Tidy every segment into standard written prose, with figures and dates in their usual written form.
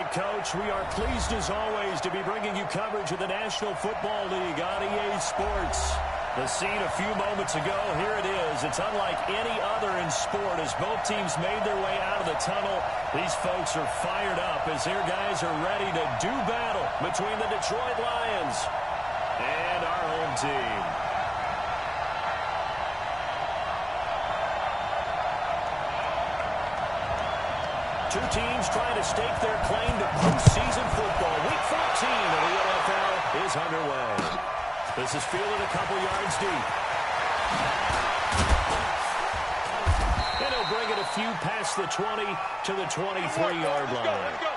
right, Coach. We are pleased, as always, to be bringing you coverage of the National Football League on EA Sports. The scene a few moments ago, here it is. It's unlike any other in sport as both teams made their way out of the tunnel. These folks are fired up as their guys are ready to do battle between the Detroit Lions and our home team. Two teams trying to stake their claim to postseason football. Week 14 of the NFL is underway. This is fielded a couple yards deep. And he'll bring it a few past the 20 to the 23-yard line. Let's go.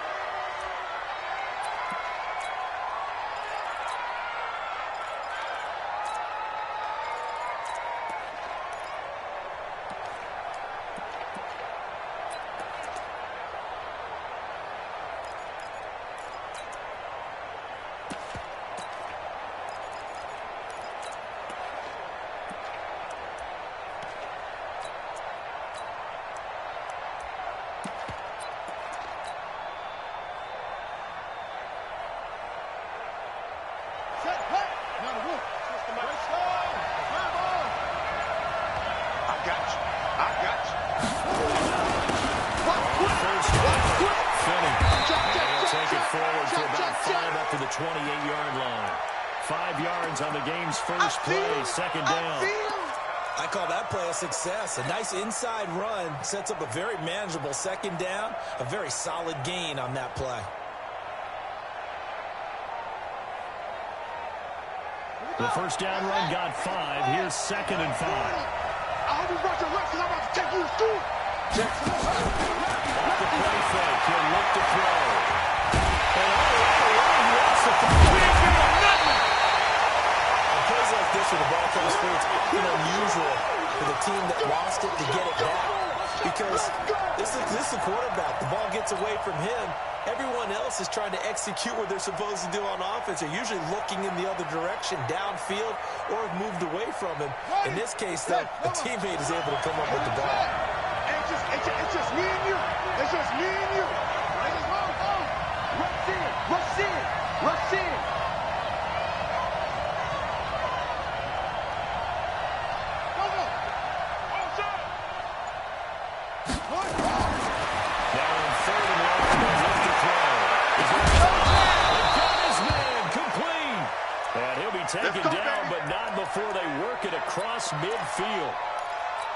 To the 28-yard line. 5 yards on the game's first play, second down. I call that play a success. A nice inside run sets up a very manageable second down, a very solid gain on that play. The first down run got 5. Here's second and 5. I hope you brought your lunch because I'm about to take you to school. Off the play fake, he'll look to throw. Plays like this where the ball comes through, it's often unusual for the team that lost it to get it back. Because this is the quarterback. The ball gets away from him. Everyone else is trying to execute what they're supposed to do on offense. They're usually looking in the other direction, downfield, or have moved away from him. In this case, though, a teammate is able to come up with the ball. It's just me and you. It's just me and you. Rush in. Rush in. Rush in. Taken down, but not before they work it across midfield.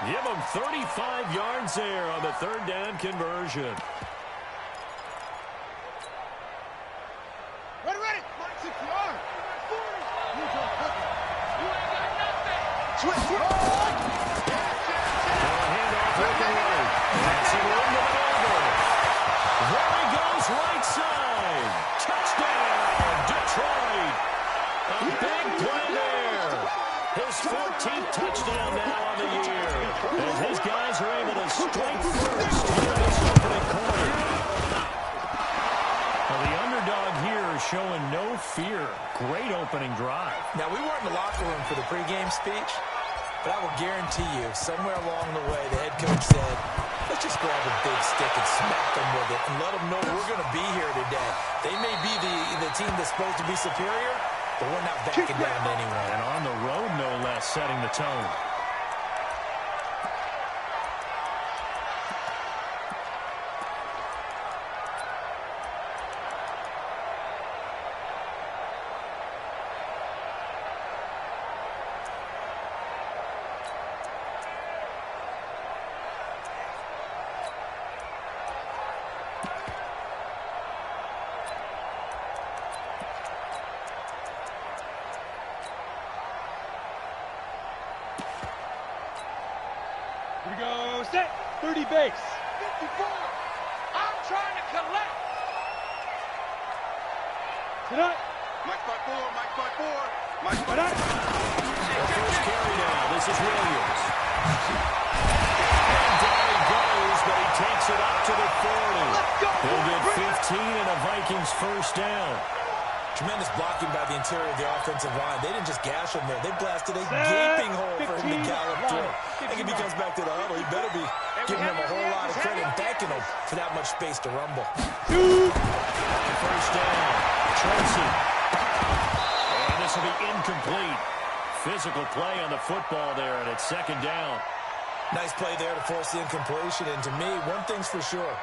Give them 35 yards there on the third down conversion. Ready. Mark 6 yards. 40. You ain't got nothing. Switch. Handoff looking right. Passing into the middle. There he goes, right side. Touchdown, Detroit. A big play there. His 14th touchdown now on the year. As his guys are able to strike first here in this opening quarter. Well, the underdog here is showing no fear. Great opening drive. Now, we weren't in the locker room for the pregame speech, but I will guarantee you, somewhere along the way, the head coach said, let's just grab a big stick and smack them with it and let them know we're going to be here today. They may be the team that's supposed to be superior, but we're not backing down anyway. And on the road, no less, setting the tone. Here we go. Set. 30 base. 54. I'm trying to collect. Tonight. Mike by 4. Mike by 4. Mike by 4. First carry down. This is Williams. And down he goes, but he takes it up to the 40. Let's go. He'll get 15 and a Vikings first down. Tremendous blocking by the interior of the offensive line. They didn't just gash him there. They blasted a gaping hole for him to gallop through. I think if he comes back to the huddle, he better be giving him a whole lot of credit and thanking him for that much space to rumble. First down, Tracy. And this will be incomplete. Physical play on the football there, and it's second down. Nice play there to force the incompletion. And to me, one thing's for sure.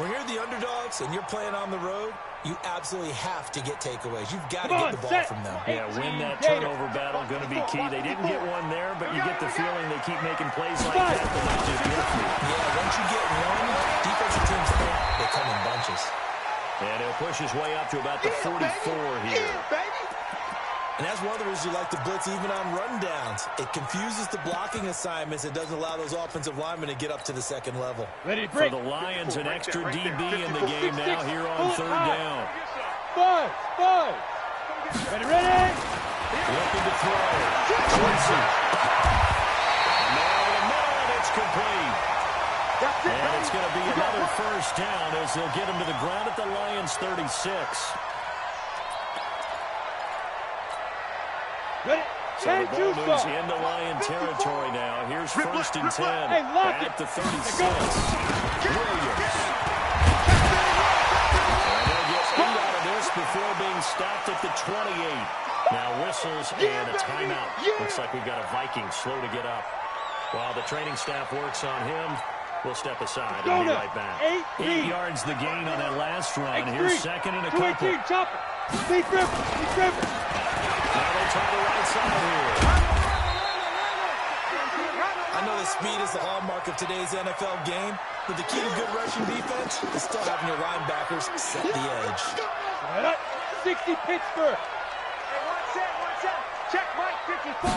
When you're the underdogs and you're playing on the road, you absolutely have to get takeaways. You've got to get the ball from them. Yeah, win that turnover battle, going to be key. They didn't get one there, but you get the feeling they keep making plays like that. Yeah, once you get one, defensive teams think they come in bunches. And he'll push his way up to about the 44 here. And that's one of the reasons you like to blitz even on rundowns. It confuses the blocking assignments. It doesn't allow those offensive linemen to get up to the second level. Ready, for the Lions, an extra DB in the game now here on third down. Five. Ready. Looking to throw. Tracy. And it's complete. And it's going to be another first down as they'll get him to the ground at the Lions' 36. Ready. So the ball moves into Lion territory now. Here's first and 10 at the 36. Williams. And they'll get 8 out of this before being stopped at the 28. Now whistles and a timeout. Looks like we've got a Viking slow to get up. While the training staff works on him, we'll step aside and be right back. 8 yards the gain on that last run. Here's second and a couple. Lee Griffin. Now they try the right side here. I know that speed is the hallmark of today's NFL game, but the key to good rushing defense is still having your linebackers set the edge. 60 Pittsburgh. Hey, watch out. Check Mike 54.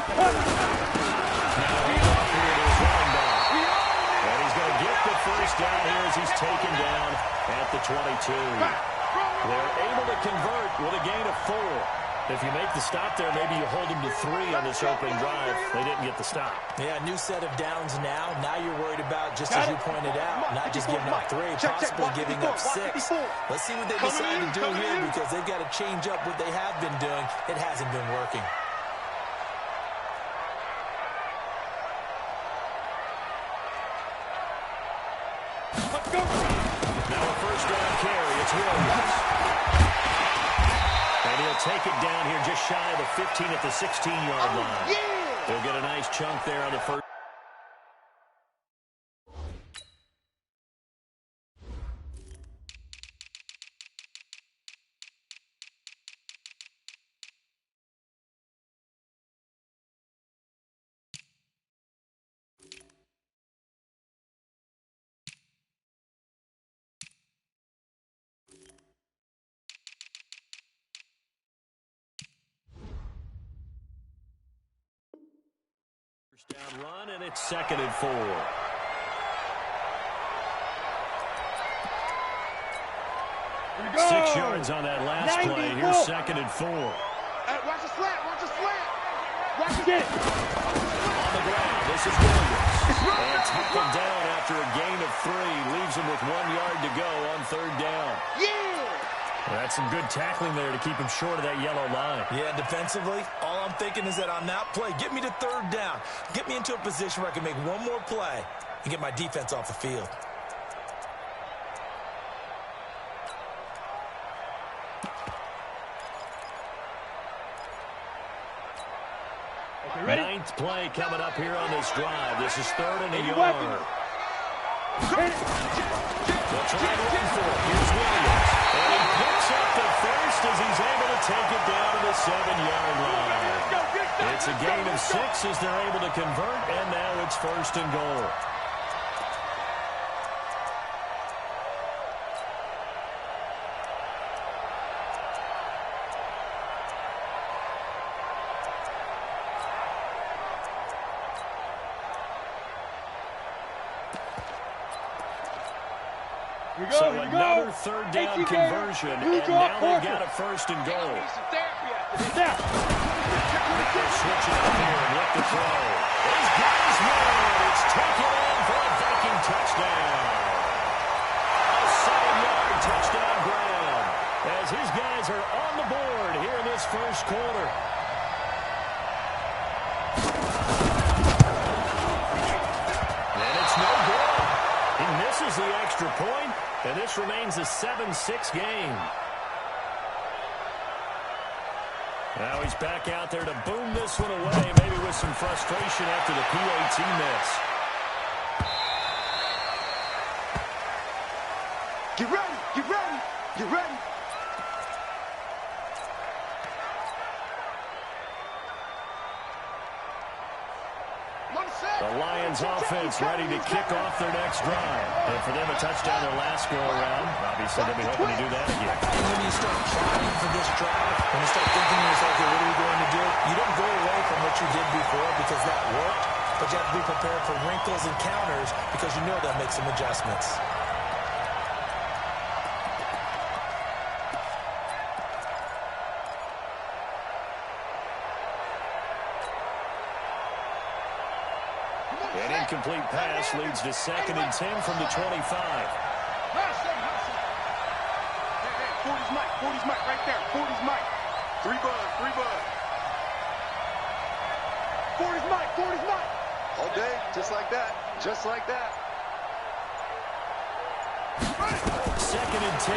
And he's going to get the first down here as he's taken down at the 22. They're able to convert with a gain of 4. If you make the stop there, maybe you hold them to 3 on this opening drive. They didn't get the stop. Yeah, new set of downs now. Now you're worried about, just as you pointed out, not just giving up 3, possibly giving up 6. Let's see what they decide to do here because they've got to change up what they have been doing. It hasn't been working. Now a first down carry. It's Williams. And he'll take it down here just shy of the 15 at the 16-yard line. They'll get a nice chunk there on the first. Down run, and it's second and 4. 6 yards on that last play. Here's second and 4. Hey, watch the slant. Watch it. On the ground, this is Williams. And tackled down after a gain of 3. Leaves him with 1 yard to go on third down. That's some good tackling there to keep him short of that yellow line. Yeah, defensively, all I'm thinking is that on that play, get me to third down. Get me into a position where I can make one more play and get my defense off the field. Ninth play coming up here on this drive. This is third and a yard. They'll try to run for it. Here's Williams. And he picks up the first as he's able to take it down to the 7-yard line. It's a gain of 6 as they're able to convert, and now it's first and goal. So another third down conversion, and now they've got a first and goal. They're switching up here and let the throw. He's got his man. It's taken in for a Viking touchdown. A 7-yard touchdown grab as his guys are on the board here in this first quarter. And it's no good. the extra point, and this remains a 7-6 game. Now he's back out there to boom this one away, maybe with some frustration after the PAT miss. Get ready, get ready, get ready. The Lions offense ready to kick off their next drive. And for them, a touchdown their last go-around. Obviously, they'll be hoping to do that again. And when you start planning for this drive, when you start thinking to yourself, okay, what are we going to do? You don't go away from what you did before because that worked, but you have to be prepared for wrinkles and counters because you know they'll make some adjustments. An incomplete pass leads to 2nd and 10 from the 25. Hey, 40's Mike, 40's Mike, right there, 40's Mike. 3 bud, 3 bud. 40's Mike, 40's Mike. All day, just like that, just like that. 2nd and 10.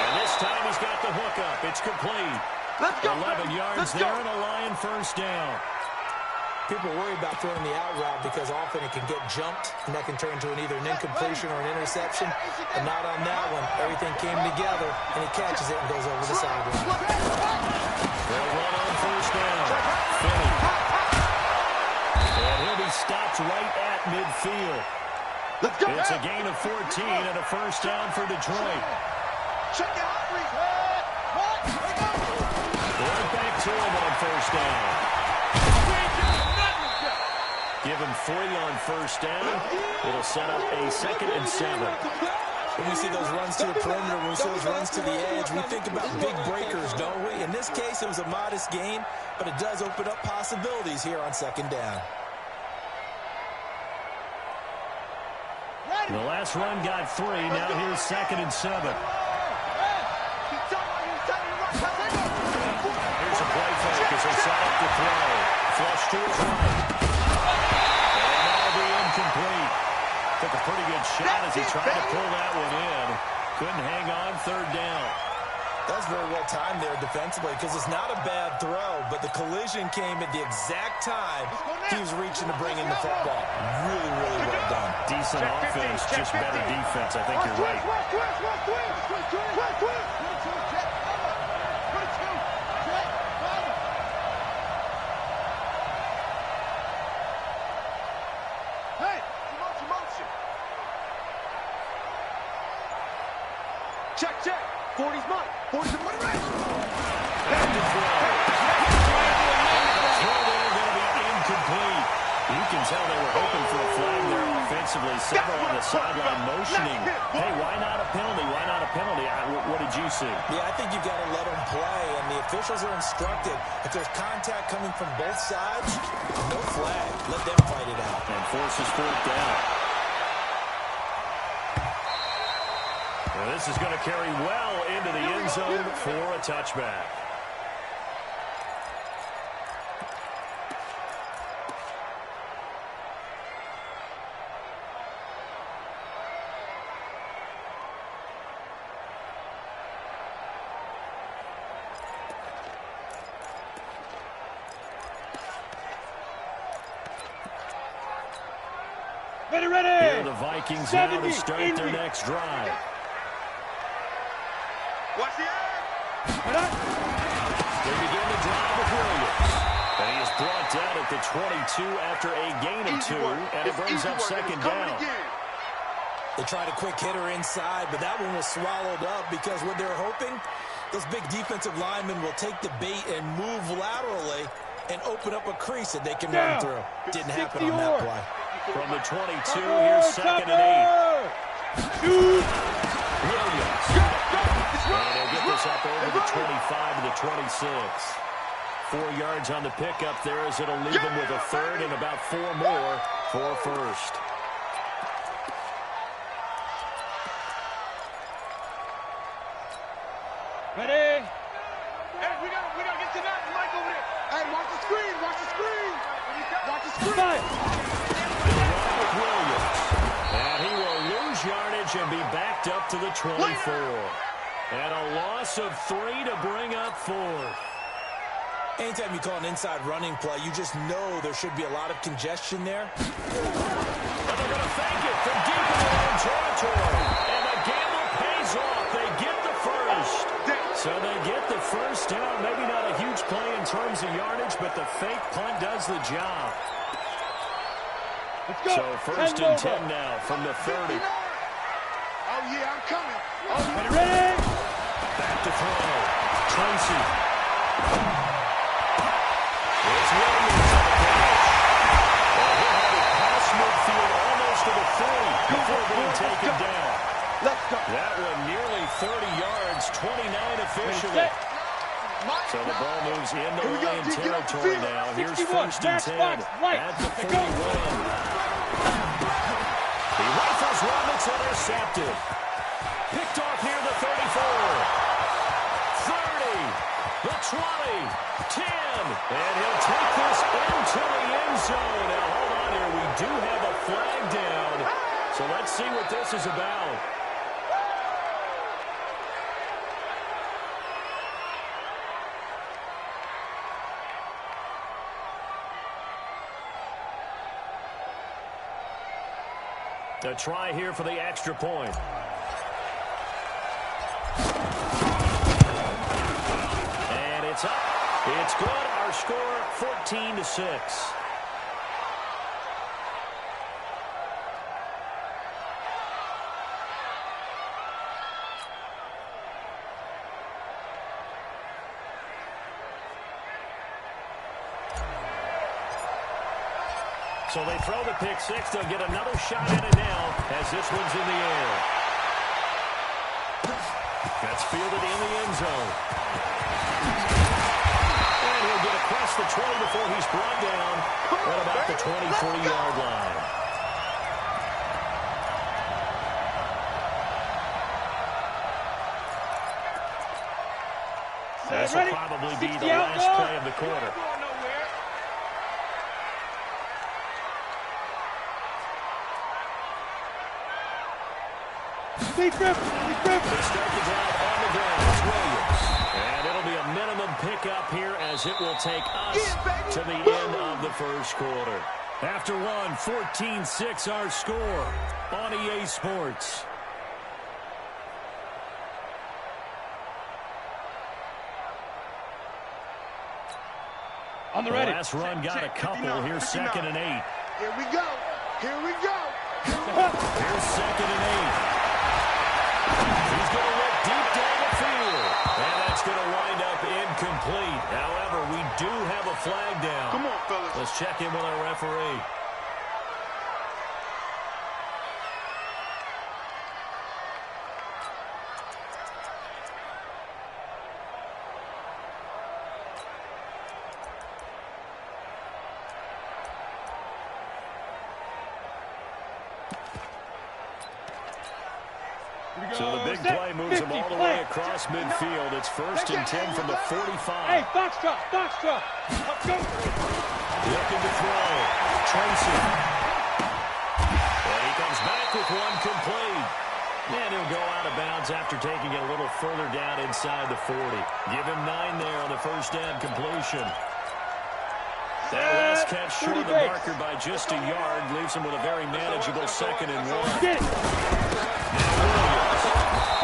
And this time he's got the hook up. It's complete. Let's go, 11 yards let's there go. and a Lion first down. People worry about throwing the out route because often it can get jumped, and that can turn into either an incompletion or an interception. And not on that one. Everything came together, and he catches it and goes over the sideline. They'll run on first down. Finney. And he'll be stopped right at midfield. Let's go. It's a gain of 14 and a first down for Detroit. Check it out, Right back to him on first down. Give him 3 on first down. It'll set up a 2nd and 7. When we see those runs to the perimeter, when we see those runs to the edge, we think about big breakers, don't we? In this case, it was a modest gain, but it does open up possibilities here on 2nd down. The last run got 3. Now here's 2nd and 7. Here's a play fake as they set up to throw. Flush to his right. Complete. Took a pretty good shot as he tried to pull that one in. Couldn't hang on 3rd down. That's very well timed there defensively because it's not a bad throw, but the collision came at the exact time he was reaching to bring in the football. Really, really well done. Decent offense, just better defense. I think you're right. Check, check. 40's Mike. 40's the money right. And the throw. Throw there going to be incomplete. You can tell they were hoping for a flag there offensively. Several on the sideline motioning. Hey, why not a penalty? Why not a penalty? What did you see? Yeah, I think you've got to let them play, and the officials are instructed. If there's contact coming from both sides, no flag. Let them fight it out. And forces 4th down. And this is going to carry well into the end zone for a touchback. Ready, ready. Here are the Vikings now to start their next drive. Watch the air. They begin the drive with Williams. And he is brought down at the 22 after a gain of 2, and it brings up 2nd down. They tried a quick hitter inside, but that one was swallowed up because what they're hoping, those big defensive linemen will take the bait and move laterally and open up a crease that they can run through. Didn't happen on that play. From the 22, here's 2nd and 8. Williams. And he'll get this up over the 25 to the 26. 4 yards on the pickup there as it'll leave him with a 3rd and about 4 more for first. Ready? Hey, we gotta get to that mic over there. Hey, watch the screen, watch the screen. Watch the screen. Williams. yardage and be backed up to the 24. And a loss of 3 to bring up 4. Anytime you call an inside running play, you just know there should be a lot of congestion there. And they're going to fake it from deep in their own territory. And the gamble pays off. They get the first. So they get the first down. Maybe not a huge play in terms of yardage, but the fake punt does the job. Let's go. So first and 10 now from the 30. Oh, yeah, I'm coming. Oh, ready? Back to throw. Tracy. It's Williams on the catch. Well, he had it past midfield almost to the 40 before being taken down. Let's go. That one nearly 30 yards, 29 officially. So the ball moves into Lion territory now. Here's first and 10 at the 41. He rifles one that's intercepted. Picked off near the 34. 30, the 20, 10, and he'll take this into the end zone. Now, hold on here. We do have a flag down, so let's see what this is about. The try here for the extra point. And it's up. It's good. Our score 14-6. So they throw the pick six. They'll get another shot at it now as this one's in the air. That's fielded in the end zone. And he'll get across the 20 before he's brought down at about the 23-yard line. This will probably be the last play of the quarter. They start the drive on the ground. It's Williams. And it'll be a minimum pickup here as it will take us to the end of the first quarter. After one, 14-6 our score on EA Sports. On the ready. Last run got a couple. Here's 2nd and 8. Here we go. Here we go. Here's 2nd and 8. He's going to look deep down the field. And that's going to wind up incomplete. However, we do have a flag down. Come on, fellas. Let's check in with our referee. So the big play moves him all the way across midfield. It's 1st and 10 from the 45. Hey, box drop. Let's go. Looking to throw. Tracy. And he comes back with one complete. And he'll go out of bounds after taking it a little further down inside the 40. Give him 9 there on the first down completion. That last catch short of the marker by just a yard leaves him with a very manageable 2nd and 1.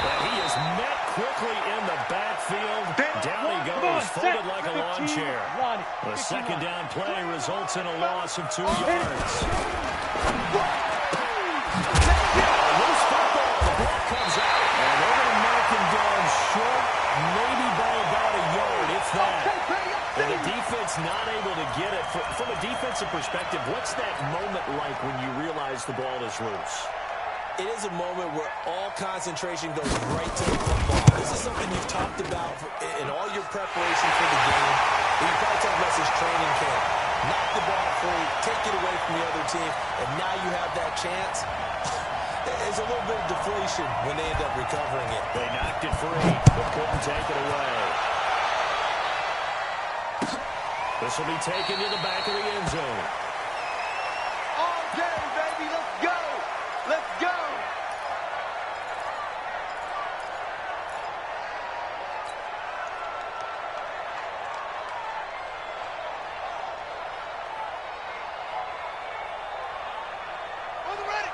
And he is met quickly in the backfield. Down he goes, folded like a lawn chair. The 2nd down play results in a loss of 2 yards. Loose football. The ball comes out. And they're going to mark him down short, maybe by about a yard, if that. And the defense not able to get it. From a defensive perspective, what's that moment like when you realize the ball is loose? It is a moment where all concentration goes right to the football. This is something you've talked about in all your preparation for the game. And you probably talked about this training camp. Knock the ball free, take it away from the other team, and now you have that chance. There's a little bit of deflation when they end up recovering it. They knocked it free, but couldn't take it away. This will be taken to the back of the end zone. All day, baby. Let's go. Let's go.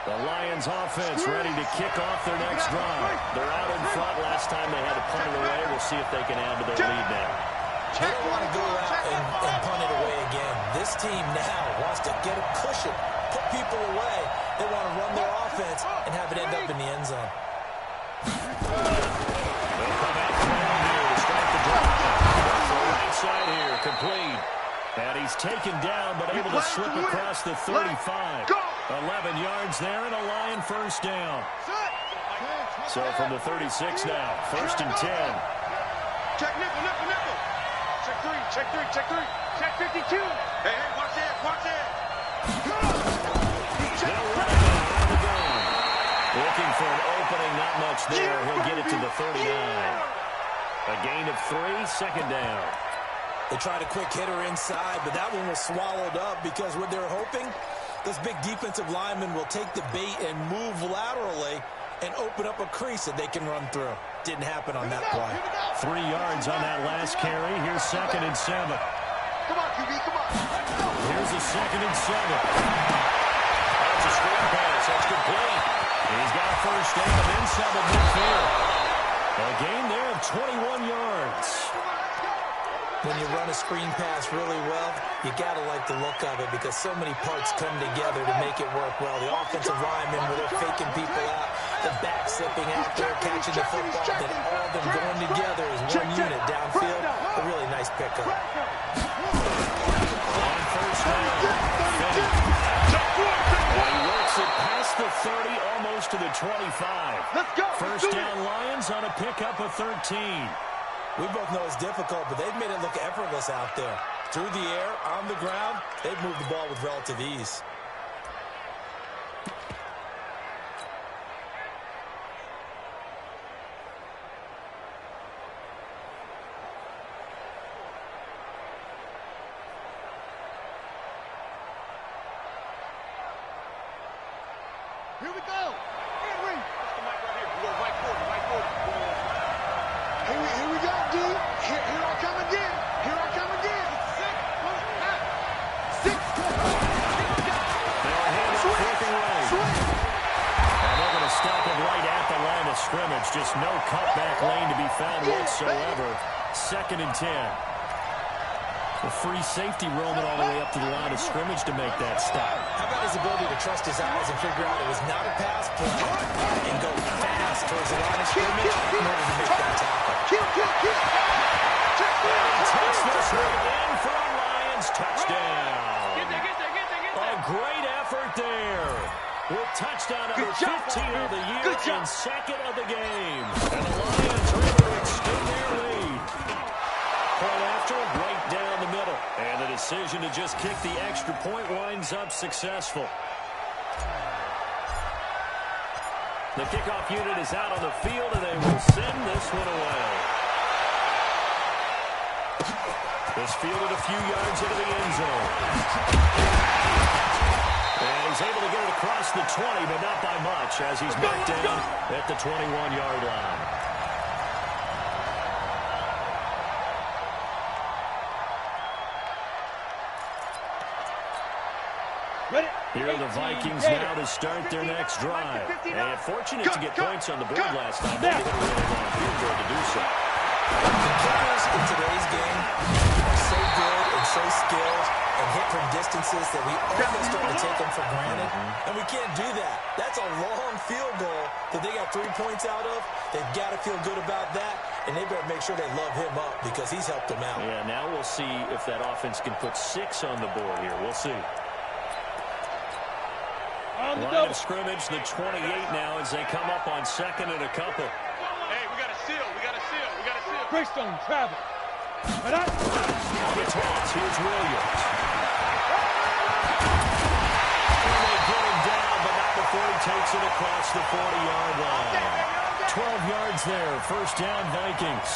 The Lions offense ready to kick off their next drive. They're out in front. Last time they had to punt it away. We'll see if they can add to their lead now. They don't want to go out and punt it away again. This team now wants to get a cushion, put people away. They want to run their offense and have it end up in the end zone. They'll come out throwing here to start the drive. The right side here, complete. And he's taken down, but able to slip across the 35. 11 yards there and a Lion first down. So from the 36 now, first and 10. Check nickel, nickel, nickel. Check three, check three, check three. Check 52. Hey, hey, watch that, watch that. They'll run it out of the gun. Looking for an opening, not much there. He'll get it to the 39. A gain of 3, second down. They tried a quick hitter inside, but that one was swallowed up because what they're hoping, this big defensive lineman will take the bait and move laterally and open up a crease that they can run through. Didn't happen on that play. 3 yards on that last carry. Here's second and 7. Come on, QB, come on. Here's a second and 7. That's a screen pass. That's complete. And he's got a first down inside the midfield. A gain there of 21 yards. When you run a screen pass really well, you got to like the look of it because so many parts come together to make it work well. The offensive linemen, where they're faking people out, the back slipping out there, catching the football, then all of them going together as one unit downfield. A really nice pickup. On first down, and he works it past the 30, almost to the 25. Let's go. First down Lions on a pickup of 13. We both know it's difficult, but they've made it look effortless out there. Through the air, on the ground, they've moved the ball with relative ease. Here we go. Henry. That's the mic right here. We go right forward, right forward. Here we go, D. Here I come again. Here I come again. 6. They'll hand it quick away. And they're going to stop it right at the line of scrimmage. Just no cutback lane to be found whatsoever. Second and 10. A free safety roaming all the way up to the line of scrimmage to make that stop. How about his ability to trust his eyes and figure out it was not a pass play and go fast towards the line of scrimmage in order to make that tackle. He takes this one in for a Lions touchdown. A great effort there. With touchdown number 15 of the year and second of the game. And the Lions are able to extend their lead. Point after, right down the middle. And the decision to just kick the extra point winds up successful. The kickoff unit is out on the field, and they will send this one away. This fielded a few yards into the end zone. And he's able to get it across the 20, but not by much, as he's back down at the 21-yard line. Here are the Vikings now to start their next drive. And fortunate to get points on the board last time. They didn't really want to field goal to do so. The kickers in today's game are so good and so skilled and hit from distances that we almost start to take them for granted. And we can't do that. That's a long field goal that they got 3 points out of. They've got to feel good about that. And they better make sure they love him up because he's helped them out. Yeah, now we'll see if that offense can put 6 on the board here. We'll see. Line of scrimmage, the 28 now as they come up on second and a couple. Hey, we got a seal. We got a seal. We got a seal. Greystone, travel. On the toss, here's Williams. And they get him down, but not before he takes it across the 40-yard line. 12 yards there, first down Vikings.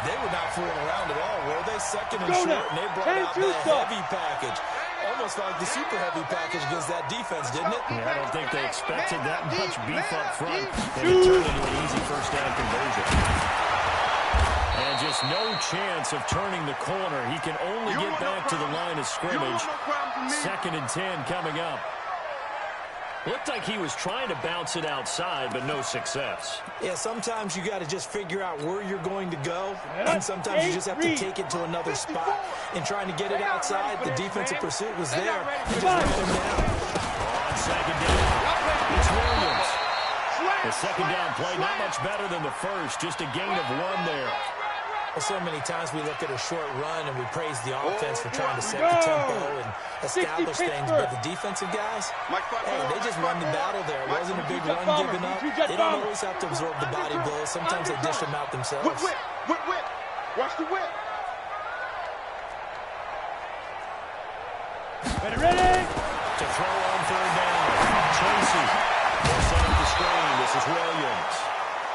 They were not fooling around at all, were they? Second and short, and they brought out the heavy package. Almost like the super heavy package against that defense, didn't it? Yeah, I don't think they expected that much beef up front. And it turned into an easy first down conversion. And just no chance of turning the corner. He can only get back to the line of scrimmage. Second and 10 coming up. Looked like he was trying to bounce it outside, but no success. Yeah, sometimes you got to just figure out where you're going to go, and sometimes you just have to take it to another spot. In trying to get it outside, the defensive pursuit was there. He just ran him down. On second down, it's Williams. The second down play, not much better than the first, just a gain of 1 there. Well, so many times we look at a short run and we praise the offense for trying to set the tempo and establish things, but the defensive guys, hey, they just won the battle there. It wasn't a big run given up. They don't always have to absorb the body blows. Sometimes they dish them out themselves. Whip. Watch the whip. Ready? To throw on third down. Tracy will set up the screen. This is Williams.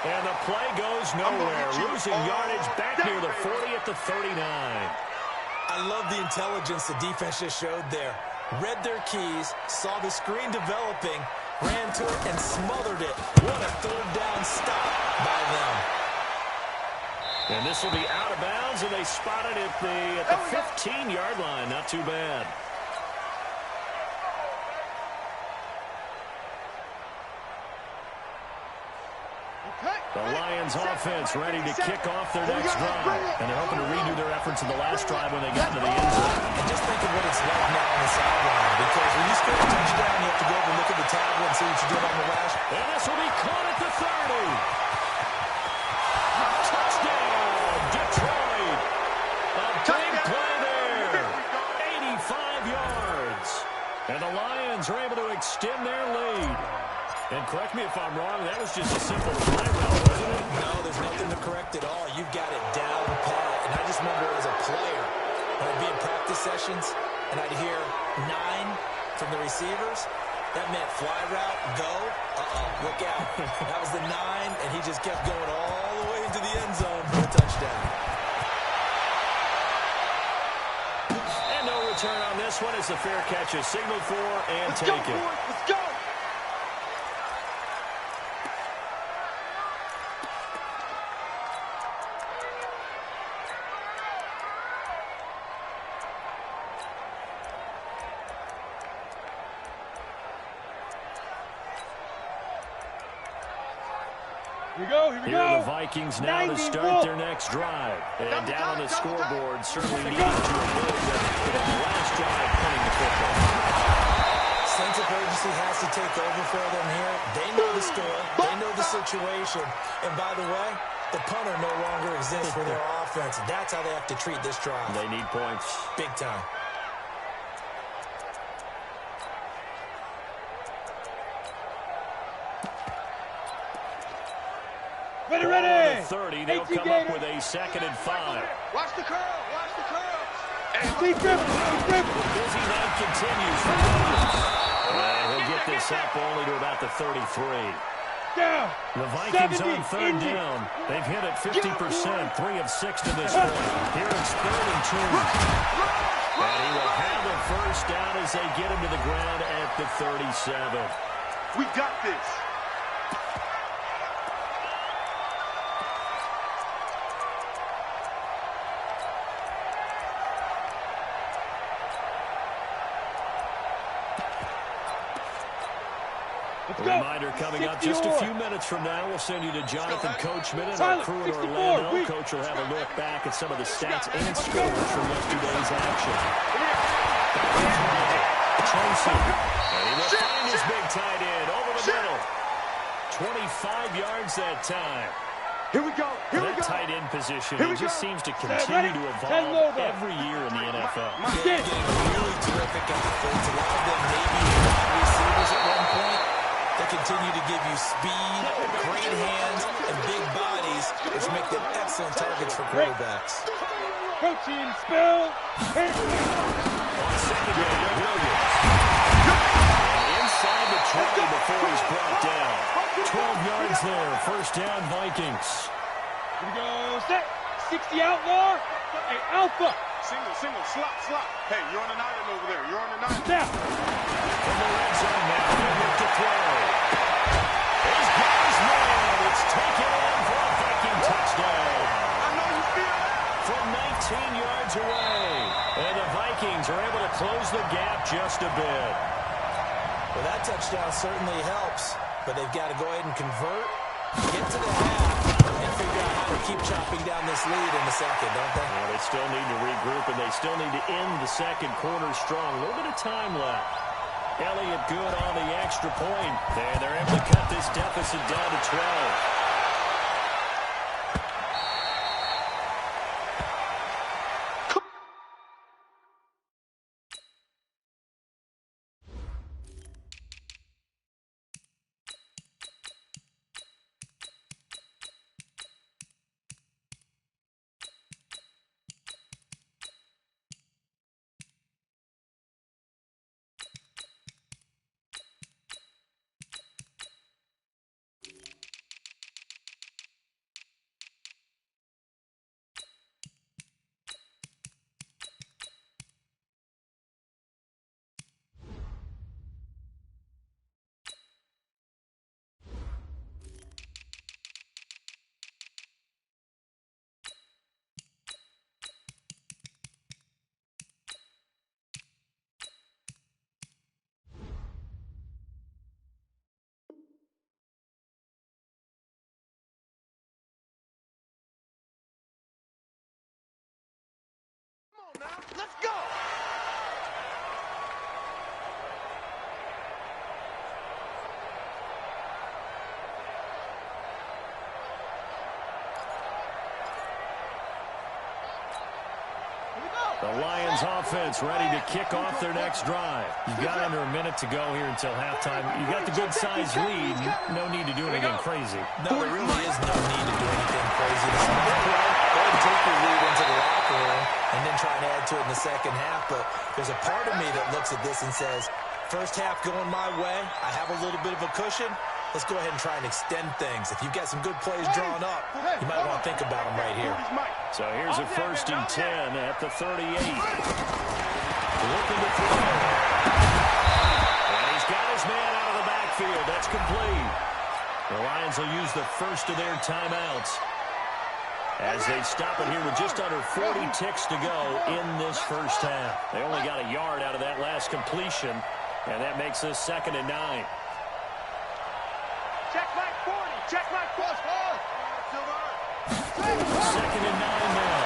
And the play goes nowhere. Losing yardage back near the 40 at the 39. I love the intelligence the defense just showed there. Read their keys, saw the screen developing, ran to it, and smothered it. What a third down stop by them. And this will be out of bounds, and they spot it at the 15-yard line. Not too bad. The Lions offense ready to kick off their next drive. And they're hoping to redo their efforts in the last drive when they got into the end zone. And just think of what it's like now on the sideline. Because when you score a touchdown, you have to go over and look at the tablet and see what you did on the last. And this will be caught at the 30. Touchdown, Detroit. A big play there. 85 yards. And the Lions are able to extend their lead. And correct me if I'm wrong, that was just a simple fly route, wasn't it? No, there's nothing to correct at all. You've got it down pat. And I just remember as a player, when I'd be in practice sessions, and I'd hear 9 from the receivers, that meant fly route, go, look out. That was the 9, and he just kept going all the way into the end zone for a touchdown. And no return on this one as the fair catch is signaled for and taken. Let's go. Here are the Vikings now to start their next drive. And down on the scoreboard, certainly needing to avoid the last drive punting the football. Sense of urgency has to take over for them here. They know the score. They know the situation. And by the way, the punter no longer exists for their offense. That's how they have to treat this drive. They need points. Big time. Ready. 30. They'll come up with a 2nd and 5. Watch the curl. The busy night continues for Williams. And he'll get this up only to about the 33. The Vikings on third down. They've hit it 50%, 3 of 6 to this point. Here it's 3rd and 2. And he will have the first down as they get him to the ground at the 37. We got this. A reminder coming up just a few minutes from now. We'll send you to Jonathan Coachman and our crew in Orlando. Coach will have a look back at some of the stats and scores from yesterday's action. Tracy. And he will find his big tight end over the middle. 25 yards that time. Here we go. That tight end position, it just seems to continue to evolve every year in the NFL. Getting really terrific efforts. A lot of them maybe wide receivers at one point. They continue to give you speed, great hands, and big bodies, which make them excellent targets for quarterbacks. Coaching spill. On second down, Williams. Inside the 20 before he's brought down. 12 yards there. First down, Vikings. Here we go. Set. 60 outlaw. Hey, Alpha. Single, slot. Hey, you're on an island over there. You're on an island. Snap. From the red zone now, they'll look to throw. He's got his man. It's taken in for a Viking touchdown. I know you feel it. From 19 yards away. And the Vikings are able to close the gap just a bit. Well, that touchdown certainly helps, but they've got to go ahead and convert, get to the half, and figure out how to keep chopping down this lead in the second, don't they? Well, they still need to regroup, and they still need to end the second quarter strong. A little bit of time left. Elliott good on the extra point. And they're able to cut this deficit down to 12. Let's go! The Lions offense ready to kick off their next drive. You've got under a minute to go here until halftime. You've got the good-sized lead. No need to do anything crazy. No, there really is no need to do anything crazy. The smart play, go ahead and take your lead into the locker room and then try and add to it in the second half. But there's a part of me that looks at this and says, first half going my way, I have a little bit of a cushion. Let's go ahead and try and extend things. If you've got some good plays drawn up, you might want to think about them right here. So here's a 1st and 10 at the 38. Looking to throw. And he's got his man out of the backfield. That's complete. The Lions will use the first of their timeouts as they stop it here with just under 40 ticks to go in this first half. They only got a yard out of that last completion, and that makes this 2nd and 9. Check my 40. Check my 40. 2nd and 9 now.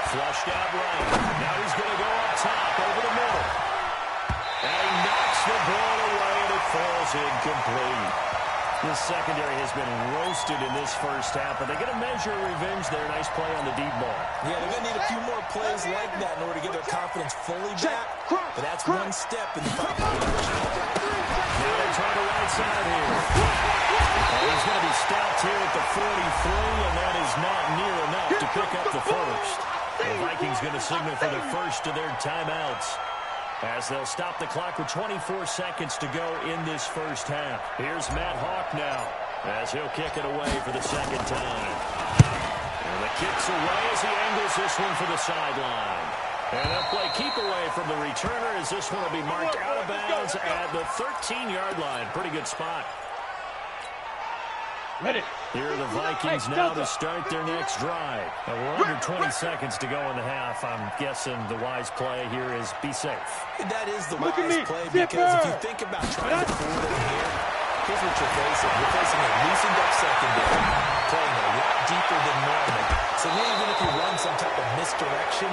Flushed out right. Now he's going to go up top over the middle. And he knocks the ball away, and it falls incomplete. This secondary has been roasted in this first half, but they get a measure of revenge there. Nice play on the deep ball. Yeah, they're going to need a few more plays like that in order to get their confidence fully back. But that's one step in the proper direction. Now they try the right side here. And he's going to be stopped here at the 43, and that is not near enough to pick up the first. The Vikings going to signal for the first of their timeouts, as they'll stop the clock with 24 seconds to go in this first half. Here's Matt Hawk now, as he'll kick it away for the second time. And the kick's away as he angles this one for the sideline. And they'll play keep away from the returner, as this one will be marked out of bounds at the 13-yard line. Pretty good spot. Ready. Here are the Vikings now to start their next drive. Now we're under 20 seconds to go in the half. I'm guessing the wise play here is be safe. That is the wise play, because if you think about trying to fool them here, here's what you're facing. You're facing a loosened up secondary, playing a lot deeper than normal. So even if you run some type of misdirection,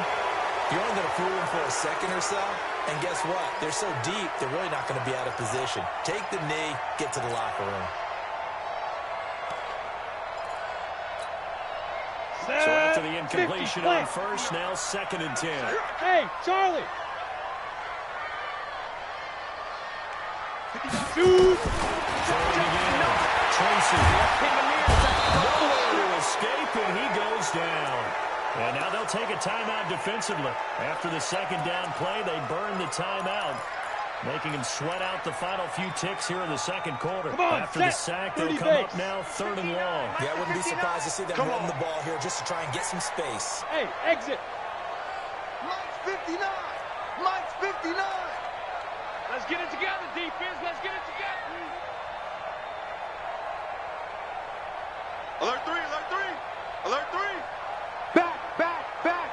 you're only going to fool them for a second or so. And guess what? They're so deep, they're really not going to be out of position. Take the knee, get to the locker room. So after the incompletion on first, now 2nd and 10. Hey, Charlie. Dude. Tracy. Nowhere to escape, and he goes down. And now they'll take a timeout defensively. After the second down play, they burn the timeout, making him sweat out the final few ticks here in the second quarter. After the sack, they'll come up now 3rd and long. Yeah, I wouldn't be surprised to see them run the ball here just to try and get some space. Hey, exit. Mike's 59. Mike's 59. Let's get it together, defense. Let's get it together. Alert 3, alert 3. Alert 3. Back, back, back.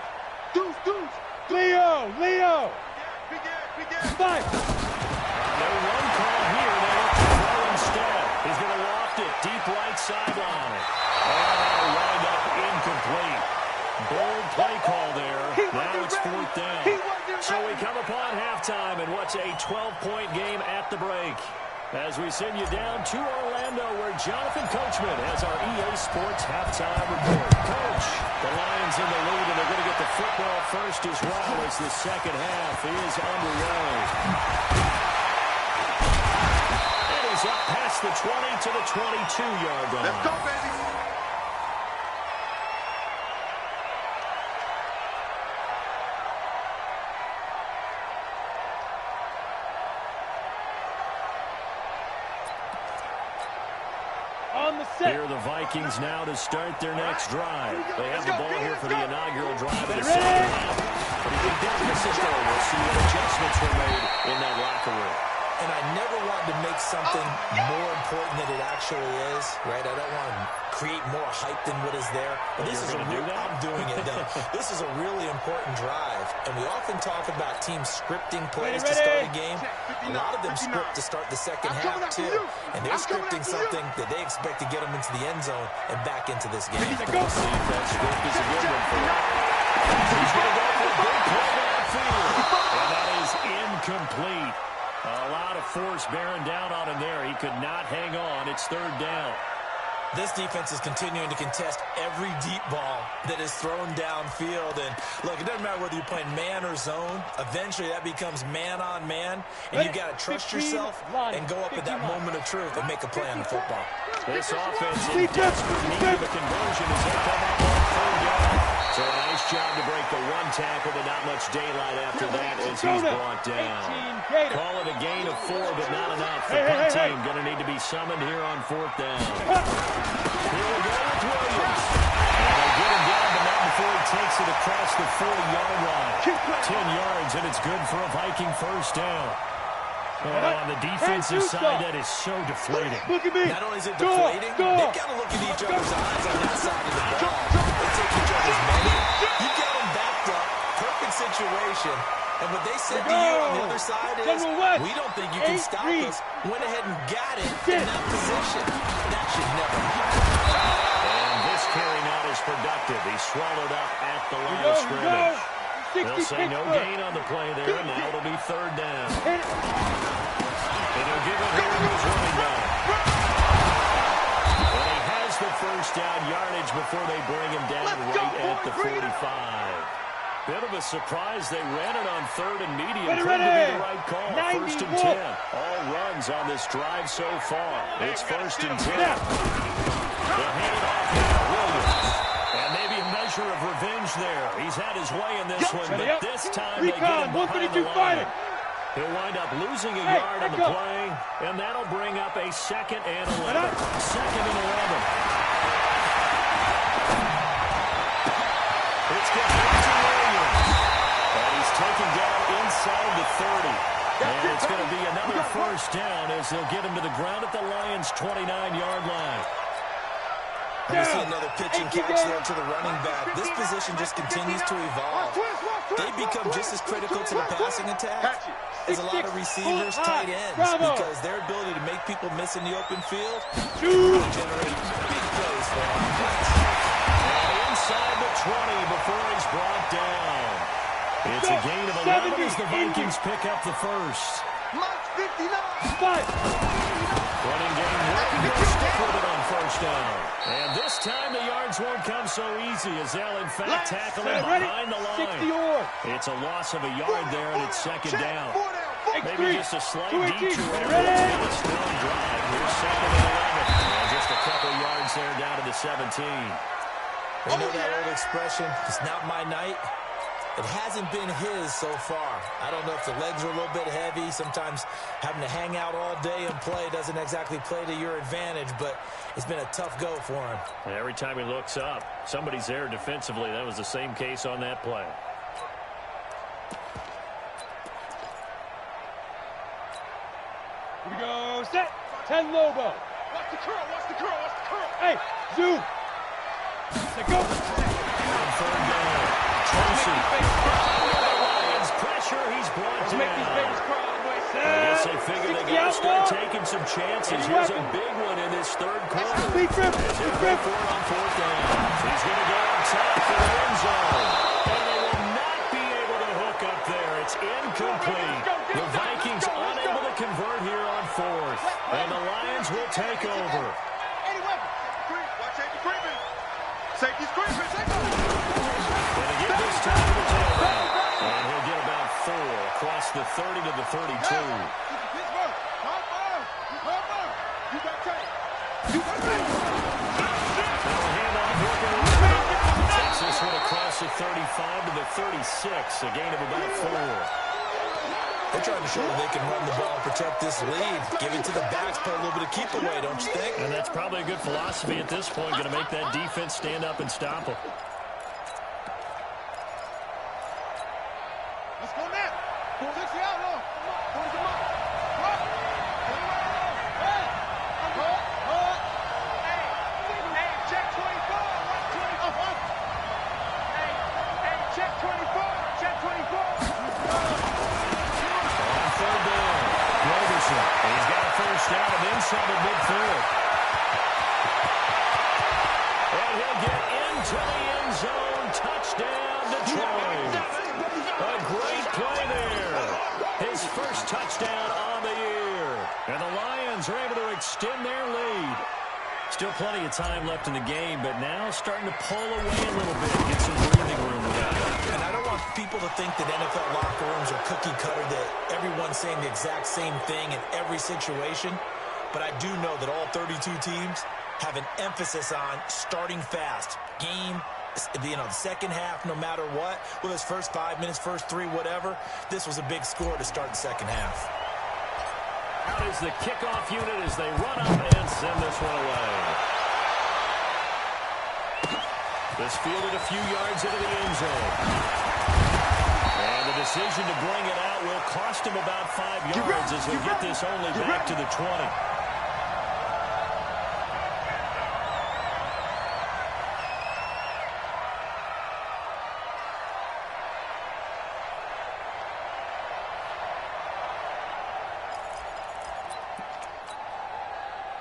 Deuce, deuce. Leo, Leo. Five. No run call here. They look to throw instead. He's going to loft it deep right sideline. And that'll wind up incomplete. Bold play call there. Now it's 4th down. So we come upon halftime in what's a 12-point game at the break. As we send you down to Orlando, where Jonathan Coachman has our EA Sports halftime report. Coach, the Lions in the lead, and they're going to get the football first as well as the second half is underway. It is up past the 20 to the 22-yard line. Let's go, baby. Here are the Vikings now to start their next drive. They have the ball here for the inaugural drive of the second half. But if they deficit there, we'll see what adjustments were made in that locker room. And I never wanted to make something more important than it actually is, right? I don't want to create more hype than what is there. But this is I'm doing it, though. This is a really important drive. And we often talk about teams scripting plays to start a game. A lot of them script to start the second half, too. And they're scripting something that they expect to get them into the end zone and back into this game. We'll see if that script is a good one for him. He's going to go for a big play downfield. And that is incomplete. A lot of force bearing down on him there. He could not hang on. It's 3rd down. This defense is continuing to contest every deep ball that is thrown downfield. And, look, it doesn't matter whether you're playing man or zone. Eventually, that becomes man-on-man. And you've got to trust yourself and go up at that moment of truth and make a play on the football. This offense in desperate need of a conversion as they come up on 3rd down. So a nice job to break the one tackle, but not much daylight after that as he's brought down. Call it a gain of 4, but not enough. The punt team going to need to be summoned here on 4th down. Here we go with Williams. And they get him down, but not before he takes it across the 40-yard line. 10 yards, and it's good for a Viking first down. Oh, on the defensive side, that is so deflating. Look at me. Not only is it deflating, they've got to look at each other's eyes on that side of the ball. They take each other's money. You got them backed up. Perfect situation. And what they said to you on the other side is, we don't think you can stop us. Went ahead and got it in that position. That should never happen. And this carry not as productive. He's swallowed up at the line of scrimmage. They'll say no gain on the play there, and now it'll be 3rd down. And he'll give it here to his running back. And he has the first down yardage before they bring him down right at the 45. Bit of a surprise. They ran it on 3rd and medium. Proved to be the right call. 1st and 10. All runs on this drive so far. It's 1st and 10. They'll hand it off now. Williams. And maybe a measure of revenge there. He's had his way in this one, but this time they get him behind the line. He'll wind up losing a yard on the play, and that'll bring up a 2nd and 11. 2nd and 11. It's going to Williams. And he's taken down inside the 30. And it's going to be another first down as they'll get him to the ground at the Lions' 29-yard line. And we see another pitch and catch there to the running back. This position just continues to evolve. They become just as critical to the passing attack as a lot of receivers, tight ends, because their ability to make people miss in the open field will generate big plays for offense. And inside the 20 before he's brought down. It's a gain of 11 as the Vikings pick up the first. Running game working to stick with it on first down. And this time the yards won't come so easy as they'll in fact tackle him behind the line. It's a loss of a yard there and it's 2nd down. Maybe just a slight detour. A strong drive. Here's 2nd and 11. And just a couple yards there down to the 17. You know that old expression, it's not my night. It hasn't been his so far. I don't know if the legs are a little bit heavy. Sometimes having to hang out all day and play doesn't exactly play to your advantage, but it's been a tough go for him. And every time he looks up, somebody's there defensively. That was the same case on that play. Here we go. Set. 10 Lobo. Watch the curl. Watch the curl. Watch the curl. Hey, zoom. Let go. On 3rd down. Tracy. Lions pressure. He's brought down. are taking some chances. Here's a big one in this third quarter. As they go for it on fourth down. He's going to go up top for the end zone. And they will not be able to hook up there. It's incomplete. The Vikings unable to convert here on fourth. And the Lions will take over. Safety's creeping. And they get this time to the tailback. And he'll get about 4 across the 30 to the 32. Takes this one across the 35 to the 36. A gain of about 4. They're trying to show that they can run the ball and protect this lead. Give it to the backs, play a little bit of keep away, don't you think? And that's probably a good philosophy at this point. Going to make that defense stand up and stop them. Let's go now. 60 out, Lord. Come on. Come on. Hey, check 24. Hey, check 24. Check 24. Third down. Roberson. And he's got a first down and inside the midfield. And he'll get into the end zone. Touchdown, Detroit. A great play there. His first touchdown on the year. And the Lions are able to extend their lead. Still plenty of time left in the game, but now starting to pull away a little bit. Get some breathing room without it. And I don't want people to think that NFL locker rooms are cookie cutter, that everyone's saying the exact same thing in every situation. But I do know that all 32 teams have an emphasis on starting fast. Game, the second half, no matter what, whether it's first 5 minutes, first 3, whatever, this was a big score to start the second half. Out is the kickoff unit as they run up and send this one away. This fielded a few yards into the end zone. And the decision to bring it out will cost him about 5 yards as he'll get this only back to the 20.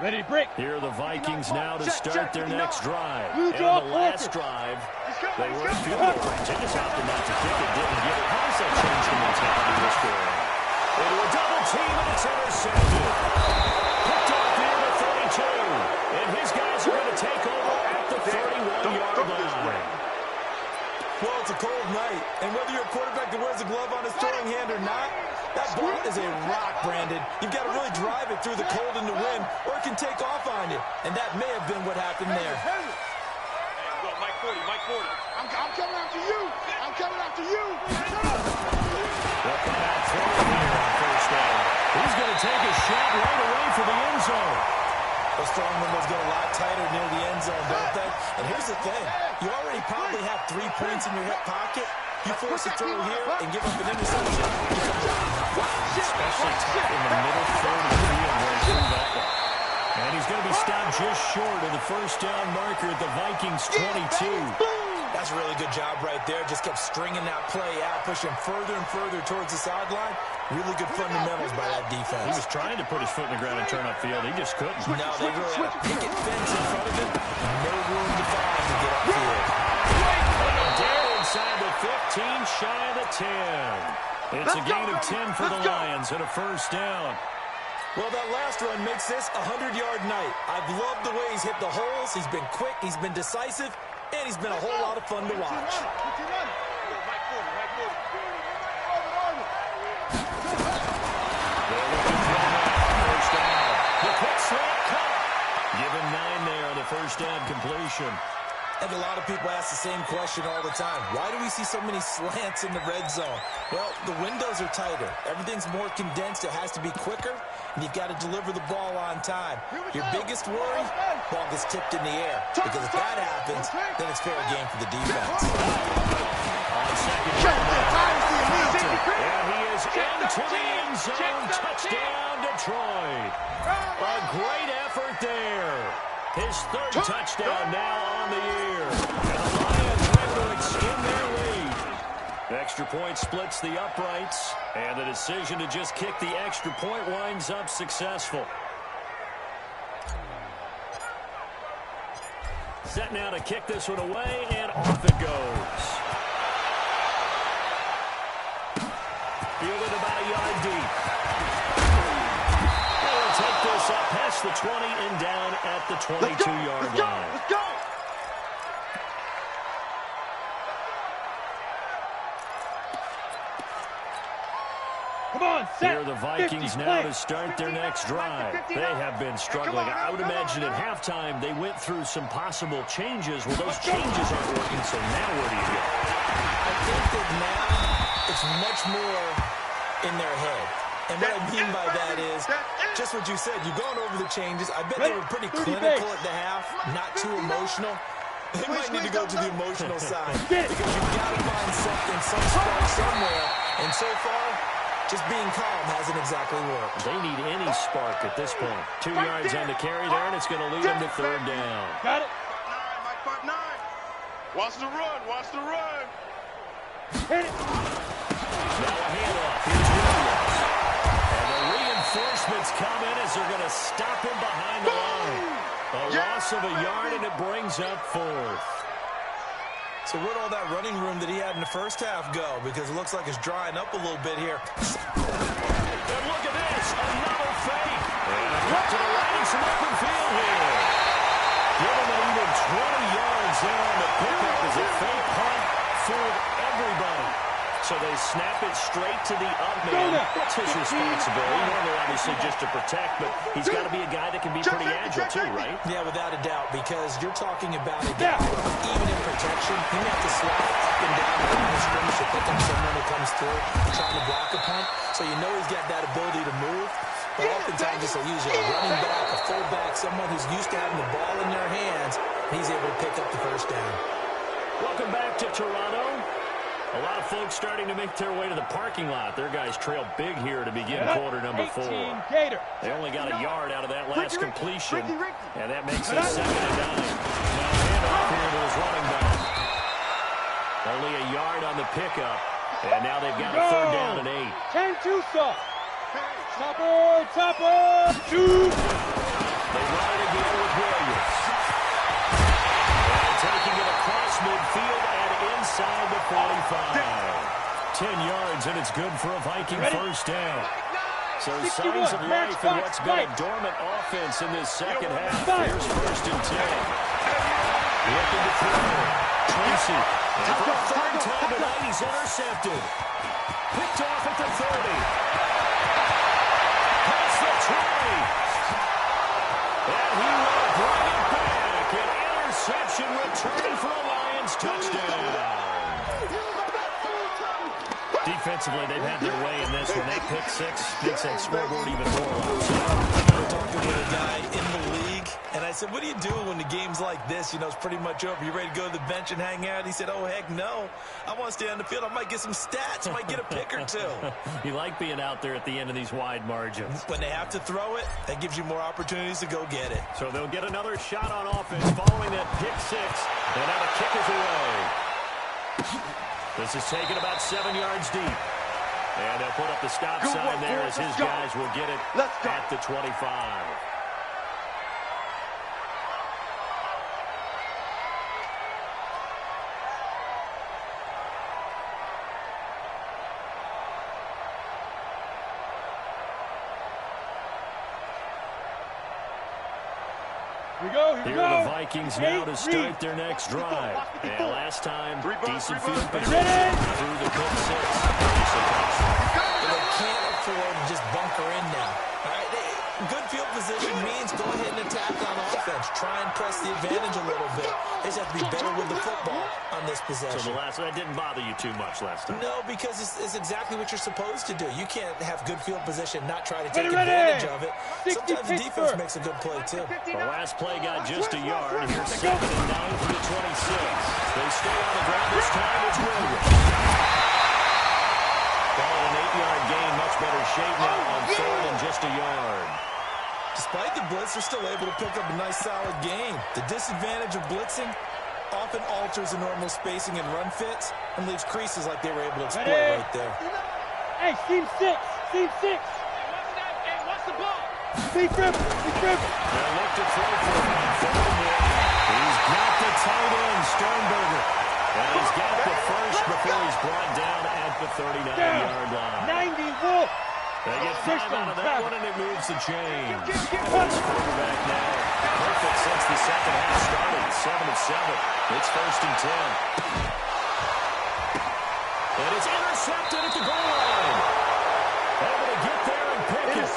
Ready to break. Here are the Vikings now to start their next drive. And on the last drive, they were in field goal range. They just opted not to kick it, didn't get it. How does that change the mentality this score? Into a double team, and it's intercepted. Picked off near the 32. And his guys are going to take over at the 31-yard line. Well, it's a cold night, and whether you're a quarterback that wears a glove on his throwing hand or not, that ball is a rock, Brandon. You've got to really drive it through the cold and the wind, or it can take off on you. And that may have been what happened there. Hey, Mike 40, Mike 40. I'm coming after you. I'm coming after you. They'll come out throwing here on first down. He's going to take a shot right away for the end zone. Those throwing windows get a lot tighter near the end zone, don't they? And here's the thing. You already probably have 3 points in your hip pocket. You force a throw here and give up an interception. Especially tough in the middle third of the field where he threw that one. And he's going to be stopped just short of the first down marker at the Vikings 22. That's a really good job right there. Just kept stringing that play out, pushing further and further towards the sideline. Really good fundamentals by that defense. He was trying to put his foot in the ground and turn upfield. He just couldn't. No, they really had a picket fence in front of him. No room to find to get upfield. Down inside the 15, shy of the 10. It's a gain of 10 for the Lions and a first down. Well, that last run makes this a 100-yard night. I've loved the way he's hit the holes. He's been quick. He's been decisive. And he's been a whole lot of fun to watch. The quick slant cut. Give him 9 there on the first down completion. And a lot of people ask the same question all the time. Why do we see so many slants in the red zone? Well, the windows are tighter. Everything's more condensed. It has to be quicker, and you've got to deliver the ball on time. Your biggest worry, ball gets tipped in the air. Because if that happens, then it's fair game for the defense. On second down, and he is into the end zone. Touchdown, Detroit. A great effort there. His third touchdown now on the year. And the Lions are able to extend their lead. Extra extra point splits the uprights, and the decision to just kick the extra point winds up successful. Set now to kick this one away, and off it goes. Fielded about a yard deep. They'll take this up past the 20 and down at the 22-yard line. Let's go! Come on, set. Here are the Vikings now to start their next drive. They have been struggling. I would imagine at halftime they went through some possible changes. Well, those changes aren't working, so now where do you go? I think that now it's much more in their head. And what I mean by that is just what you said. You've gone over the changes. I bet they were pretty clinical at the half, not too emotional. They might need to go to the emotional side because you've got to find something, some spark somewhere. And so far, just being calm hasn't exactly worked. They need any spark at this point. 2 yards on the carry there, and it's going to lead them to third down. Got it. Mike 9. Watch the run. Watch the run. Hit it. Now a handoff. Here's Williams. And the reinforcements come in as they're going to stop him behind the line. A loss of a yard, and it brings up fourth. So where'd all that running room that he had in the first half go? Because it looks like it's drying up a little bit here. And look at this. Another fake. And a cut to the right and some open field here. Give him an even 20 yards there on the pickup as a fake punt fooled everybody. So they snap it straight to the up man. What's his responsibility? Normally, obviously, just to protect, but he's got to be a guy that can be pretty agile, too, right? Yeah, without a doubt, because you're talking about a guy, even in protection, he may have to slide up and down around the scrimmage to pick up someone who comes through trying to block a punt. So you know he's got that ability to move. But oftentimes, it's usually a running back, a fullback, someone who's used to having the ball in their hands, and he's able to pick up the first down. Welcome back to Toronto. A lot of folks starting to make their way to the parking lot. Their guys trail big here to begin quarter number 4. They only got a yard out of that last completion, and that makes it 2nd and 9. Now handoff here to his running back. Only a yard on the pickup, and now they've got a third down and 8. 10-2 soft. Topper, shoot. They run it again with Williams. And taking it across midfield and inside the 45. 10 yards, and it's good for a Viking first down. So signs of life in what's been a dormant offense in this second half. Here's 1st and 10. Looking to throw. Tracy. And for a third time tonight, he's intercepted. Picked off at the 30. Past the 20. And he will bring it back. An interception returning for a Lions touchdown. Defensively, they've had their way in this one. That pick 6 makes that scoreboard even more. I'm talking with a guy in the league, and I said, what do you do when the game's like this? You know, it's pretty much over. You ready to go to the bench and hang out? He said, oh, heck no. I want to stay on the field. I might get some stats. I might get a pick or two. You like being out there at the end of these wide margins. When they have to throw it, that gives you more opportunities to go get it. So they'll get another shot on offense following that pick 6. And now the kick is away. This is taken about 7 yards deep. And they'll put up the stop sign there as his guys will get it at the 25. Here are the Vikings now to start their next drive. And last time, decent field position through the pick 6. They can't afford to just bunker in now. All right? Good field position means go ahead and attack on offense. Try and press the advantage a little bit. They just have to be better with the football on this possession. So that didn't bother you too much last time? No, because it's exactly what you're supposed to do. You can't have good field position, not try to take advantage of it. Sometimes the defense makes a good play, too. The last play got just a yard. Here's 2nd and 9 from the 26. They stay on the ground this time. It's Williams. Ball an 8-yard gain. Much better shape now on 3rd and just a yard. Despite the blitz, they're still able to pick up a nice, solid gain. The disadvantage of blitzing often alters the normal spacing and run fits. and leaves creases like they were able to exploit right there. Hey, team 6. Team 6. Hey, what's the ball? Be crib. They'll look to throw for him. He's got the tight end, Sternberger. And he's got the first before he's brought down at the 39-yard line. 90 Wolf. They get 5 out of that one, and it moves the chain. This quarterback now. Perfect since the second half started. 7-7. It's 1st and 10. And it's intercepted at the goal line. Able to get there and pick it.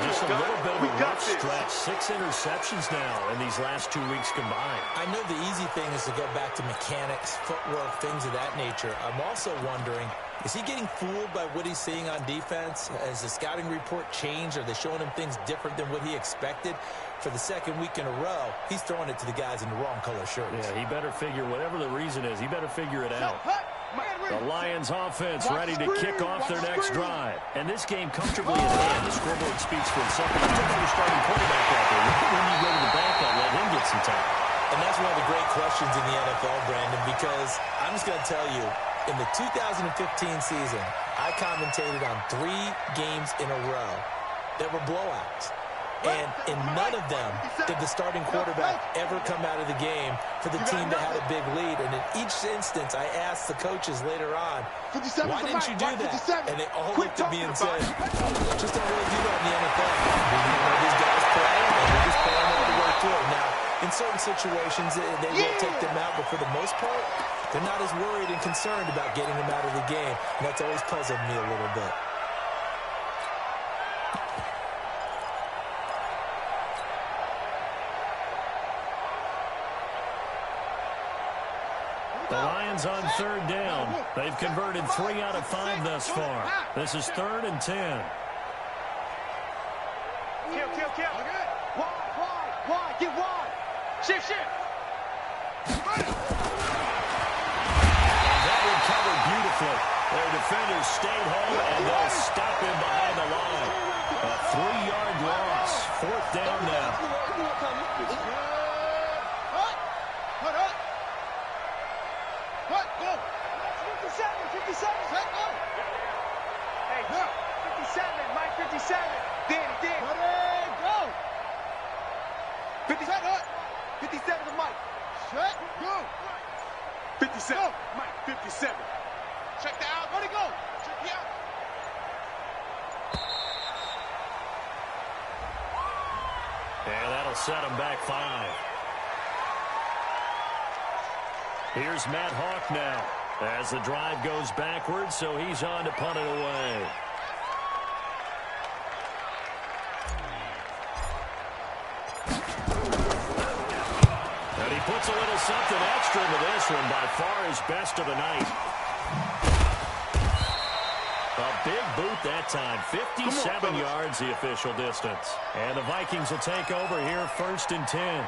Just a little bit of a rough stretch. 6 interceptions now in these last 2 weeks combined. I know the easy thing is to go back to mechanics, footwork, things of that nature. I'm also wondering, is he getting fooled by what he's seeing on defense? Has the scouting report changed? Are they showing him things different than what he expected? For the second week in a row, he's throwing it to the guys in the wrong color shirts. Yeah, he better figure, whatever the reason is, he better figure it out. The Lions offense ready to kick off their next drive. And this game comfortably in hand. The scoreboard speaks for itself. You took your starting quarterback out there. When you go to the backup, let him get some time. And that's one of the great questions in the NFL, Brandon, because I'm just going to tell you, in the 2015 season, I commentated on 3 games in a row that were blowouts. And in none of them did the starting quarterback ever come out of the game for the team that had a big lead. And in each instance, I asked the coaches later on, why didn't you do that? And they all looked at me and said, just don't really do that in the NFL. These guys play, and they're just playing all the way through. Now, in certain situations, they will take them out, but for the most part, they're not as worried and concerned about getting them out of the game. And that's always puzzled me a little bit. The Lions on 3rd down. They've converted 3 out of 5 thus far. This is 3rd and 10. Kill. Wide. Get wide. Shift. That one covered beautifully. Their defenders stayed home, and they'll stop him behind the line. A 3-yard loss. 4th down now. Go. 57. Set go. Hey, 57. Mike 57. Danny. Go. 57. 57 to Mike. Set go. 57. Mike 57. Check the out. Where'd he go? Check the out. And that'll set him back 5. Here's Matt Hawk now as the drive goes backwards, so he's on to punt it away. And he puts a little something extra into this one, by far his best of the night. A big boot that time, 57 yards the official distance. And the Vikings will take over here, 1st and 10.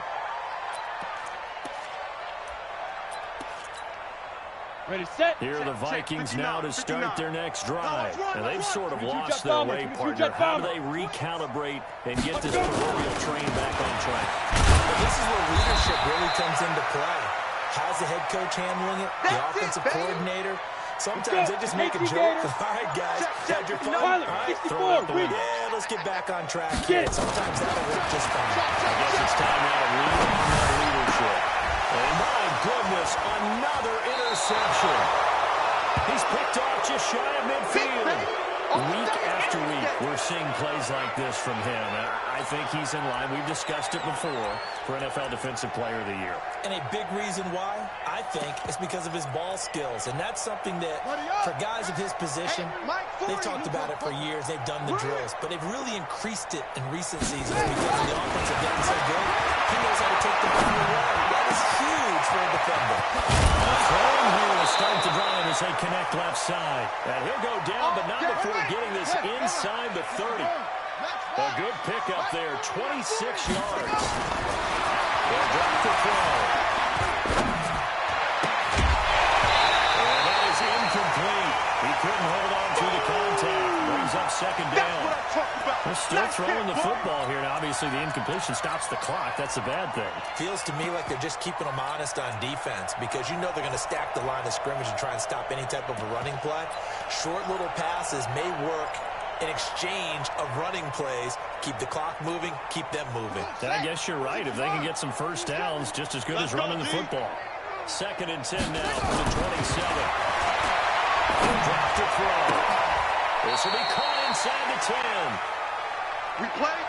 Ready, set. Here are the Vikings now to start their next drive. And they've sort of lost their way, partner. How do they recalibrate and get this proverbial train back on track? Well, this is where leadership really comes into play. How's the head coach handling it? The offensive coordinator? Sometimes they just make a joke. All right, guys, had your fun. All right, throw it out the window. Yeah, let's get back on track here. Sometimes that'll work just fine. I guess it's time now to lead on that leadership. And my goodness, another interception. He's picked off just shy of midfield. Week after week, we're seeing plays like this from him. I think he's in line. We've discussed it before for NFL Defensive Player of the Year. And a big reason why, I think, is because of his ball skills. And that's something that, for guys of his position, they've talked about it for years. They've done the drills. But they've really increased it in recent seasons because the offense have gotten so good. He knows how to take the ball away. That is huge for a defender. Throwing here to start the drive as they connect left side. And he'll go down, but not before getting this inside the 30. A good pickup there, 26 yards. They'll drop the throw. And that is incomplete. He couldn't hold on through the contact. Brings up 2nd down. That's what I talked about. They're still throwing the football here, and obviously the incompletion stops the clock. That's a bad thing. Feels to me like they're just keeping them honest on defense because you know they're going to stack the line of scrimmage and try and stop any type of a running play. Short little passes may work in exchange of running plays. Keep the clock moving, keep them moving. I guess you're right. If they can get some first downs, just as good as running the football. 2nd and 10 now for the 27. Drop to throw. This will be caught inside the 10.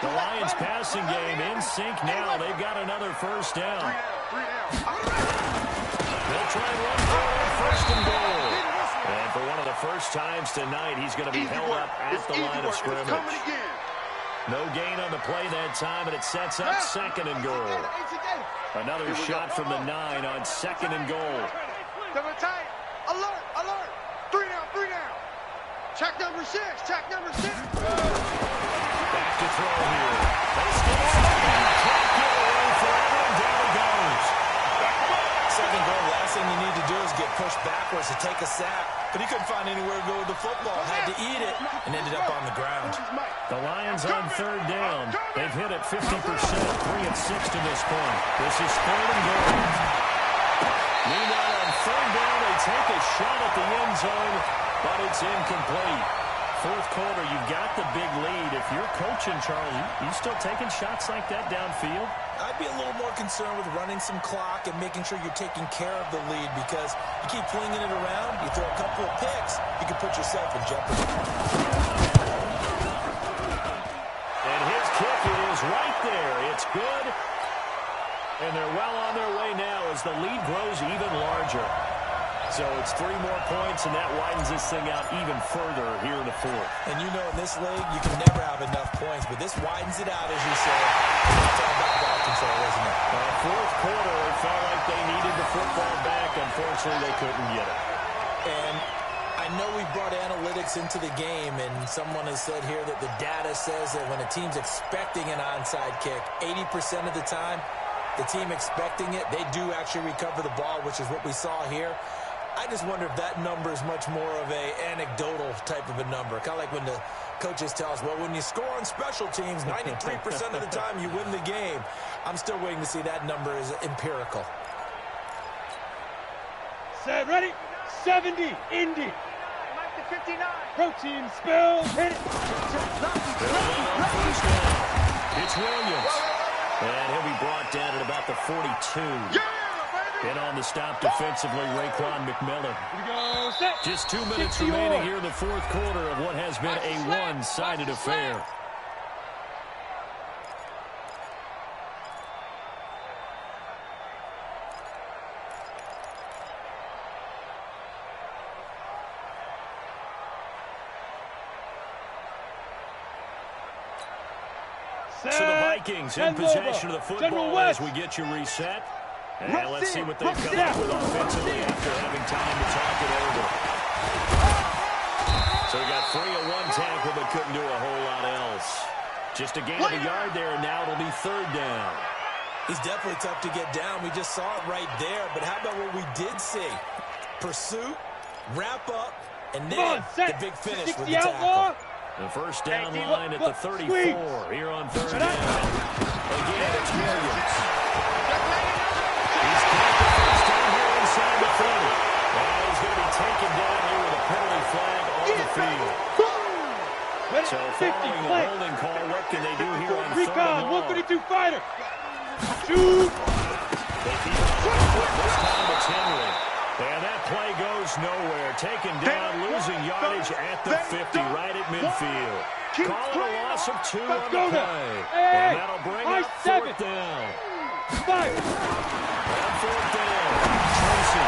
The Lions passing game in sync now. They've got another first down. They'll try and run forward, 1st and goal. And for one of the first times tonight, he's going to be held up at the line of scrimmage. No gain on the play that time, and it sets up 2nd and goal. Another shot from the 9 on 2nd and goal. Alert, alert. 3 down. Check number 6, check number 6. Back to throw here. They stay can't get away forever, and down it goes. 2nd goal, last thing you need to do is get pushed backwards to take a sack. But he couldn't find anywhere to go with the football. Had to eat it and ended up on the ground. The Lions on 3rd down. They've hit it 50%, 3 and 6 to this point. This is 3rd and goal. Meanwhile, on 3rd down, they take a shot at the end zone, but it's incomplete. 4th quarter, you've got the big lead. If you're coaching, Charles, you still taking shots like that downfield? I'd be a little more concerned with running some clock and making sure you're taking care of the lead because you keep flinging it around, you throw a couple of picks, you can put yourself in jeopardy. And his kick is right there. It's good. And they're well on their way now as the lead grows even larger. So it's 3 more points, and that widens this thing out even further here in the 4th. And you know in this league, you can never have enough points, but this widens it out, as you said. It's all about ball control, isn't it? 4th quarter, it felt like they needed the football back. Unfortunately, they couldn't get it. And I know we brought analytics into the game, and someone has said here that the data says that when a team's expecting an onside kick, 80% of the time, the team expecting it, they do actually recover the ball, which is what we saw here. I just wonder if that number is much more of a anecdotal type of a number. Kind of like when the coaches tell us, well, when you score on special teams, 93% of the time you win the game. I'm still waiting to see that number is empirical. Set, ready? 70, Indy. Mike to 59. Protein spill, hit it. It's Williams. And he'll be brought down at about the 42. And on the stop defensively, Raekwon McMillan. Just 2 minutes remaining here in the 4th quarter of what has been a one-sided affair. So the Vikings in possession of the football as we get you reset. And let's see what they come up with offensively after having time to talk it over. So we got 3 on 1 tackle, but couldn't do a whole lot else. Just a gain of a yard there, and now it'll be 3rd down. He's definitely tough to get down. We just saw it right there. But how about what we did see? Pursuit, wrap up, and then the big finish with the tackle. The first down line at the 34 here on 3rd down. Again, it's Williams. He's got the first down here inside the 30. And he's going to be taken down here with a penalty flag on the field. So following the holding call, what can they do here on 3rd and long? 152 fighter. Shoot. They keep it on this time it's Henry. And that play goes nowhere. Taken down, losing yardage at the 50, right at midfield. Call it a loss of 2 on the play. And that'll bring up 4th down. Fire. On 4th down, Tracy.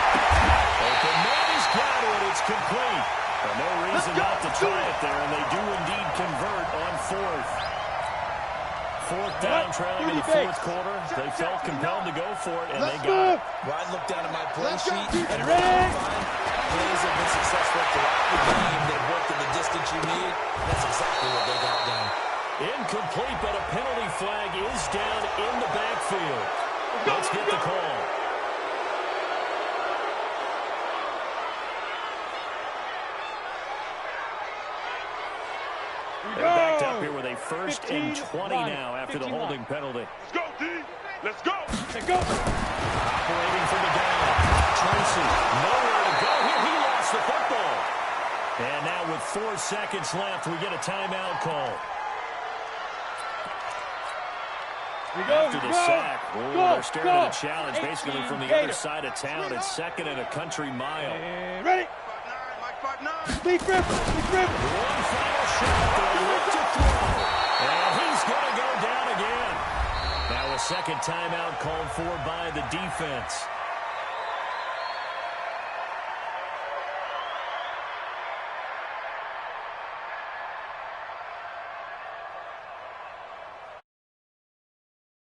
Open man, he's got it. It's complete. But no reason not to try it there, and they do indeed convert on 4th. 4th down, trailing in the 4th quarter. They felt compelled to go for it, and they got it. Well, I looked down at my play sheet, and plays have been successful throughout the game that worked in the distance you need. That's exactly what they got done. Incomplete, but a penalty flag is down in the backfield. Let's get the call. They're backed up here with a A first and 20 now after the holding penalty. Let's go, D. Let's go. Let's go. Operating from the gun. Tracy, nowhere to go here. He lost the football. And now with 4 seconds left, we get a timeout call. After the sack, they're staring at a challenge basically from the other side of town. It's second and a country mile. And ready. Speed grip. One final shot. They'll look to throw. And he's going to go down again. Now a second timeout called for by the defense.